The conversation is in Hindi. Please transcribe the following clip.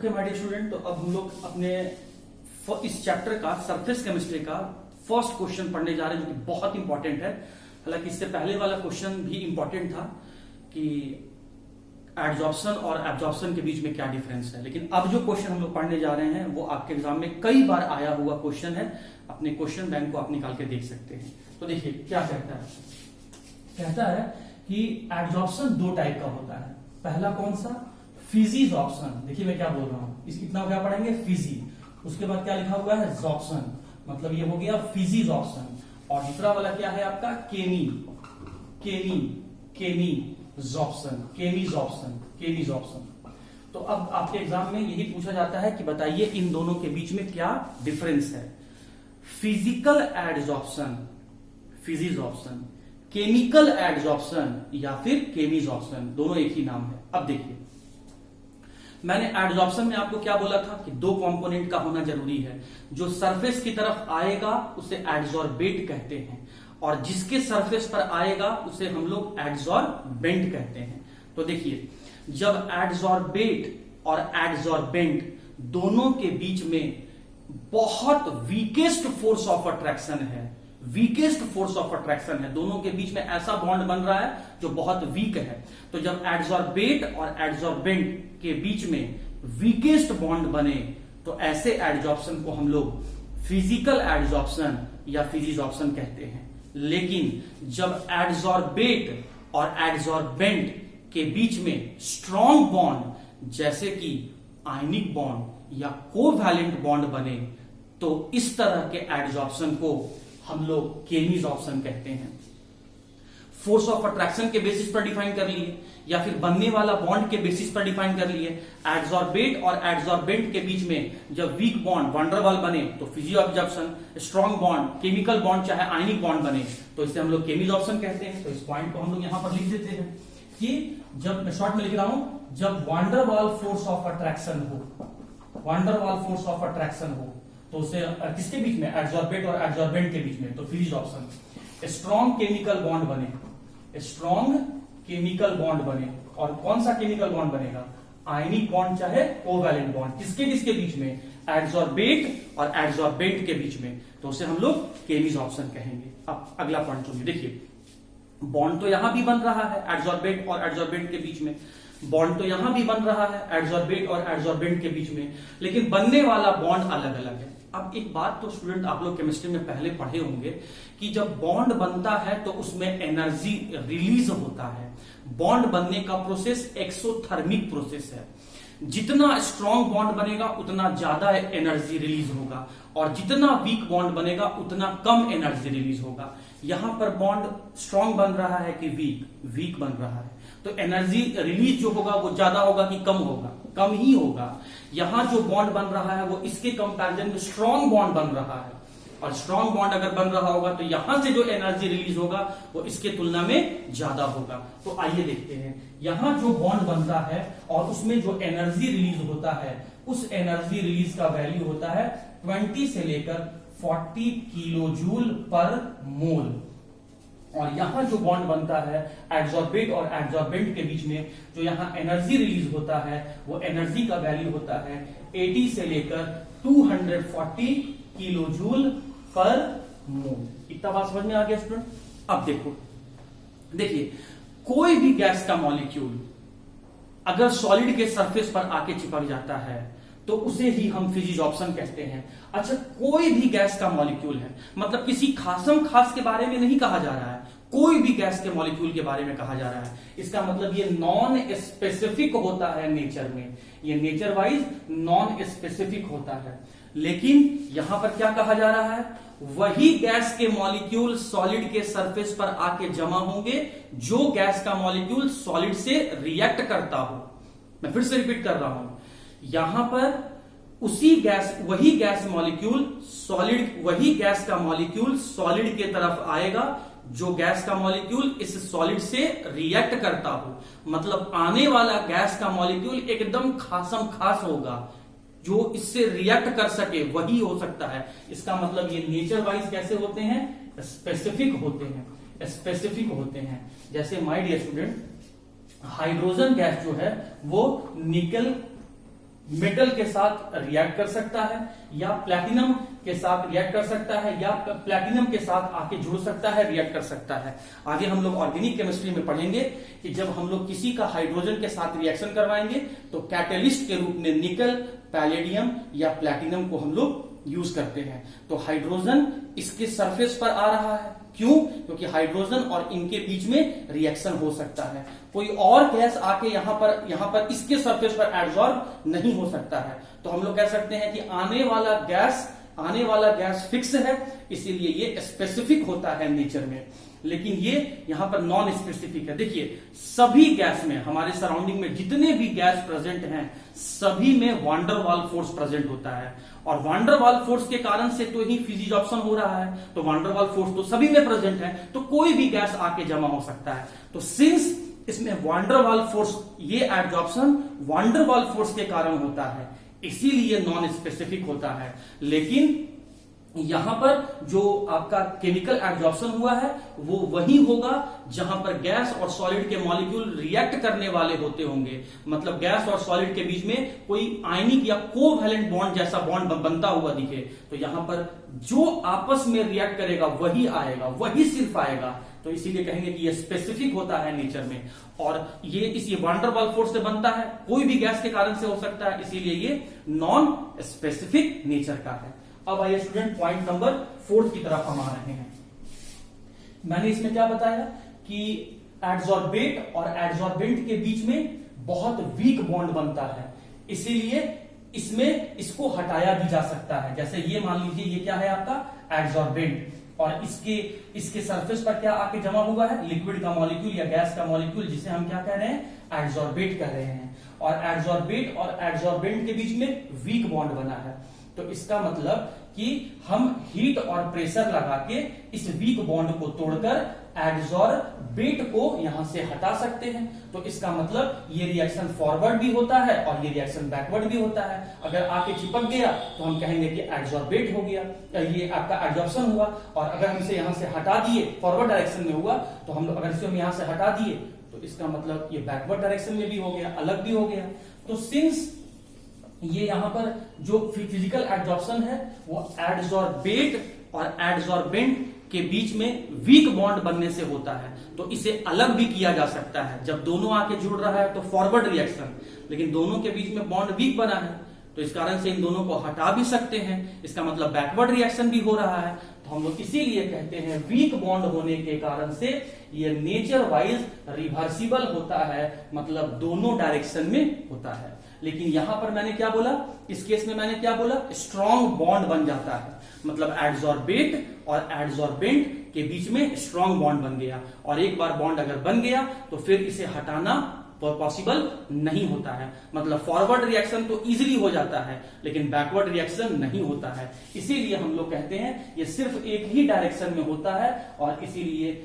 ओके माय डियर स्टूडेंट, तो अब हम लोग अपने इस चैप्टर का सरफेस केमिस्ट्री का फर्स्ट क्वेश्चन पढ़ने जा रहे हैं, जो कि बहुत इंपॉर्टेंट है। हालांकि इससे पहले वाला क्वेश्चन भी इंपॉर्टेंट था कि एडजॉर्प्शन और एब्जॉर्प्शन के बीच में क्या डिफरेंस है, लेकिन अब जो क्वेश्चन हम लोग पढ़ने जा रहे हैं वो आपके एग्जाम में कई बार आया हुआ क्वेश्चन है। अपने क्वेश्चन बैंक को आप निकाल के देख सकते हैं। तो देखिए क्या कहता है कि एडजॉर्प्शन दो टाइप का होता है। पहला कौन सा? फिजिजॉर्प्शन। देखिए मैं क्या बोल रहा हूं, इतना क्या पढ़ेंगे? फिजी। उसके बाद क्या लिखा हुआ है? जॉर्प्शन। मतलब ये हो गया फिजिजॉर्प्शन। और दूसरा वाला क्या है आपका? केमीजॉर्प्शन। तो अब आपके एग्जाम में यही पूछा जाता है कि बताइए इन दोनों के बीच में क्या डिफरेंस है। फिजिकल एडजॉर्प्शन, फिजिजॉर्प्शन, केमिकल एडजॉर्प्शन या फिर केमीजॉर्प्शन, दोनों एक ही नाम है। अब देखिए मैंने एडजॉर्प्शन में आपको क्या बोला था कि दो कंपोनेंट का होना जरूरी है। जो सरफेस की तरफ आएगा उसे एडजॉर्बेट कहते हैं, और जिसके सरफेस पर आएगा उसे हम लोग एडजॉर्बेंट कहते हैं। तो देखिए जब एडजॉर्बेट और एडजॉर्बेंट दोनों के बीच में बहुत वीकेस्ट फोर्स ऑफ अट्रैक्शन है, दोनों के बीच में ऐसा बॉन्ड बन रहा है जो बहुत वीक है। तो जब एडजॉर्बेट और एडजॉर्बेंट के बीच में वीकेस्ट बॉन्ड बने तो ऐसे एडजॉर्प्शन को हम लोग फिजिकल एडजॉर्प्शन या फिजिजॉर्प्शन कहते हैं। लेकिन जब एडजॉर्बेट और एडजॉर्बेंट के बीच में स्ट्रॉन्ग बॉन्ड जैसे कि आयनिक बॉन्ड या कोवैलेंट बॉन्ड बने तो इस तरह के एडजॉर्प्शन को हम लोग केमीजॉर्प्शन कहते हैं। फोर्स ऑफ अट्रैक्शन के बेसिस पर डिफाइन कर लिए या फिर बनने वाला बॉन्ड के बेसिस पर डिफाइन कर लिए। एडजॉर्बेट और एडजॉर्बेंट के बीच में जब वीक बॉन्ड वनडरवाल बने तो फिजियोअब्जॉर्प्शन, स्ट्रॉन्ग बॉन्ड, केमिकल बॉन्ड चाहे आयनिक बॉन्ड बने तो इसे हम लोग केमीजॉर्प्शन कहते हैं। तो इस पॉइंट को हम लोग यहां पर लिख देते हैं कि जब मैं शॉर्ट में लिख रहा हूं, जब वनडरवाल फोर्स ऑफ अट्रैक्शन हो तो उसे किसके बीच में? एडजॉर्बेट और एडजॉर्बेंट के बीच में, तो फिजिजॉर्प्शन। स्ट्रॉन्ग केमिकल बॉन्ड बने, और कौन सा केमिकल बॉन्ड बनेगा? आयनिक बॉन्ड चाहे कोवैलेंट बॉन्ड, किसके बीच में? एडजॉर्बेट और एडजॉर्बेंट के बीच में, तो उसे हम लोग केमीजॉर्प्शन कहेंगे। अब अगला पॉइंट सुनिए। देखिए बॉन्ड तो यहां भी बन रहा है एडजॉर्बेट और एडजॉर्बेंट के बीच में, बॉन्ड तो यहां भी बन रहा है एडजॉर्बेट और एडजॉर्बेंट के बीच में, लेकिन बनने वाला बॉन्ड अलग अलग है। अब एक बात तो स्टूडेंट आप लोग केमिस्ट्री में पहले पढ़े होंगे कि जब बॉन्ड बनता है तो उसमें एनर्जी रिलीज होता है। बॉन्ड बनने का प्रोसेस एक्सोथर्मिक प्रोसेस है। जितना स्ट्रॉन्ग बॉन्ड बनेगा उतना ज्यादा एनर्जी रिलीज होगा, और जितना वीक बॉन्ड बनेगा उतना कम एनर्जी रिलीज होगा। यहां पर बॉन्ड स्ट्रॉन्ग बन रहा है कि वीक बन रहा है, तो एनर्जी रिलीज जो होगा वो ज्यादा होगा कि कम होगा? कम ही होगा। यहां जो बॉन्ड बन रहा है वो इसके कंपैरिजन में स्ट्रॉन्ग बॉन्ड बन रहा है, और स्ट्रॉन्ग बॉन्ड अगर बन रहा होगा तो यहां से जो एनर्जी रिलीज होगा वो इसके तुलना में ज्यादा होगा। तो आइए देखते हैं, यहां जो बॉन्ड बनता है और उसमें जो एनर्जी रिलीज होता है, उस एनर्जी रिलीज का वैल्यू होता है 20 से लेकर 40 किलो जूल पर मोल। और यहां जो बॉन्ड बनता है एडजॉर्बेट और एडजॉर्बेंट के बीच में, जो यहां एनर्जी रिलीज होता है वो एनर्जी का वैल्यू होता है 80 से लेकर 240 किलो जूल पर मोल। इतना बात समझ में आ गया स्टूडेंट? अब देखिए कोई भी गैस का मॉलिक्यूल अगर सॉलिड के सरफेस पर आके चिपक जाता है तो उसे ही हम फिजिजॉर्प्शन कहते हैं। अच्छा, कोई भी गैस का मॉलिक्यूल है, मतलब किसी खास के बारे में नहीं कहा जा रहा है, कोई भी गैस के मॉलिक्यूल के बारे में कहा जा रहा है। इसका मतलब ये नॉन स्पेसिफिक होता है नेचर में, ये नेचर वाइज नॉन स्पेसिफिक होता है। लेकिन यहां पर क्या कहा जा रहा है? वही गैस के मॉलिक्यूल सॉलिड के सरफेस पर आके जमा होंगे जो गैस का मॉलिक्यूल सॉलिड से रिएक्ट करता हो। मैं फिर से रिपीट कर रहा हूं, यहां पर वही गैस का मॉलिक्यूल सॉलिड के तरफ आएगा जो गैस का मॉलिक्यूल इस सॉलिड से रिएक्ट करता हो। मतलब आने वाला गैस का मॉलिक्यूल एकदम खास होगा, जो इससे रिएक्ट कर सके वही हो सकता है। इसका मतलब ये नेचर वाइज कैसे होते हैं? स्पेसिफिक होते हैं। जैसे my dear student, hydrogen gas जो है वो निकल मेटल के साथ रिएक्ट कर सकता है, या प्लैटिनम के साथ रिएक्ट कर सकता है, या प्लैटिनम के साथ आके जुड़ सकता है, रिएक्ट कर सकता है। आगे हम लोग ऑर्गेनिक केमिस्ट्री में पढ़ेंगे कि जब हम लोग किसी का हाइड्रोजन के साथ रिएक्शन करवाएंगे तो कैटेलिस्ट के रूप में निकल, पैलेडियम या प्लैटिनम को हम लोग यूज करते हैं। तो हाइड्रोजन इसके सरफेस पर आ रहा है, क्यों? क्योंकि हाइड्रोजन और इनके बीच में रिएक्शन हो सकता है। कोई और गैस आके यहां पर इसके सरफेस पर एब्जॉर्ब नहीं हो सकता है। तो हम लोग कह सकते हैं कि आने वाला गैस फिक्स है, इसीलिए ये स्पेसिफिक होता है नेचर में। लेकिन ये यहां पर नॉन स्पेसिफिक है। देखिए, सभी गैस में, हमारे सराउंडिंग में जितने भी गैस प्रेजेंट हैं, सभी में वांडर वाल फोर्स प्रेजेंट होता है, और वांडर वाल फोर्स के कारण से तो ही फिजिजॉप्शन हो रहा है। तो वांडर वाल फोर्स तो सभी में प्रेजेंट है, तो कोई भी गैस आके जमा हो सकता है। तो सिंस इसमें वांडर वाल फोर्स, ये एडजॉर्प्शन वांडर वाल फोर्स के कारण होता है, इसीलिए नॉन स्पेसिफिक होता है। लेकिन यहां पर जो आपका केमिकल एब्जॉर्प्शन हुआ है वो वही होगा जहां पर गैस और सॉलिड के मॉलिक्यूल रिएक्ट करने वाले होते होंगे। मतलब गैस और सॉलिड के बीच में कोई आयनिक या कोवैलेंट बॉन्ड जैसा बॉन्ड बनता हुआ दिखे, तो यहां पर जो आपस में रिएक्ट करेगा वही आएगा, वही सिर्फ आएगा। तो इसीलिए कहेंगे कि ये स्पेसिफिक होता है नेचर में, और ये वांडर वाल फोर्स से बनता है, कोई भी गैस के कारण से हो सकता है, इसीलिए ये नॉन स्पेसिफिक नेचर का है। अब आइए स्टूडेंट, पॉइंट नंबर 4 की तरफ हम आ रहे हैं। मैंने इसमें क्या बताया कि एडजॉर्बेट और एडजॉर्बेंट के बीच में बहुत वीक बॉन्ड बनता है, इसीलिए इसमें इसको हटाया भी जा सकता है। जैसे ये मान लीजिए, ये क्या है आपका एडजॉर्बेंट, और इसके सरफेस पर क्या आके जमा हुआ है, लिक्विड का मॉलिक्यूल या गैस का मॉलिक्यूल, जिसे हम क्या कह रहे हैं, एडजॉर्बेट कह रहे हैं। और एडजॉर्बेट और एडजॉर्बेंट के बीच में वीक बॉन्ड बना है, तो इसका मतलब कि हम हीट और प्रेशर लगा के इस वीक बॉन्ड को तोड़कर एडजॉर्बेट को यहां से हटा सकते हैं। तो इसका मतलब ये रिएक्शन फॉरवर्ड भी होता है और ये रिएक्शन बैकवर्ड भी होता है। अगर आके चिपक गया तो हम कहेंगे कि एडजॉर्बेट हो गया, ये आपका एडजॉर्प्शन हुआ। और अगर हम इसे यहां से हटा दिए, फॉरवर्ड डायरेक्शन में हुआ, तो हम अगर इसे हम यहां से हटा दिए तो इसका मतलब ये बैकवर्ड डायरेक्शन में भी हो गया, अलग भी हो गया। तो सिंस ये यहां पर जो फिजिकल एडजॉर्प्शन है वो एडजॉर्बेट और एडजॉर्बेंट के बीच में वीक बॉन्ड बनने से होता है, तो इसे अलग भी किया जा सकता है। जब दोनों आके जुड़ रहा है तो फॉरवर्ड रिएक्शन, लेकिन दोनों के बीच में बॉन्ड वीक बना है, तो इस कारण से इन दोनों को हटा भी सकते हैं, इसका मतलब बैकवर्ड रिएक्शन भी हो रहा है। तो हम लोग इसीलिए कहते हैं वीक बॉन्ड होने के कारण से ये नेचर वाइज रिवर्सिबल होता है, मतलब दोनों डायरेक्शन में होता है। लेकिन यहां पर मैंने क्या बोला, इस केस में मैंने क्या बोला, स्ट्रॉन्ग बॉन्ड बन जाता है, मतलब एडजॉर्बेट और एडजॉर्बेंट के बीच में स्ट्रॉन्ग बॉन्ड बन गया। और एक बार बॉन्ड अगर बन गया तो फिर इसे हटाना पॉसिबल नहीं होता है। मतलब फॉरवर्ड रिएक्शन तो इजीली हो जाता है, लेकिन बैकवर्ड रिएक्शन नहीं होता है। इसीलिए हम लोग कहते हैं ये सिर्फ एक ही डायरेक्शन में होता है, और इसीलिए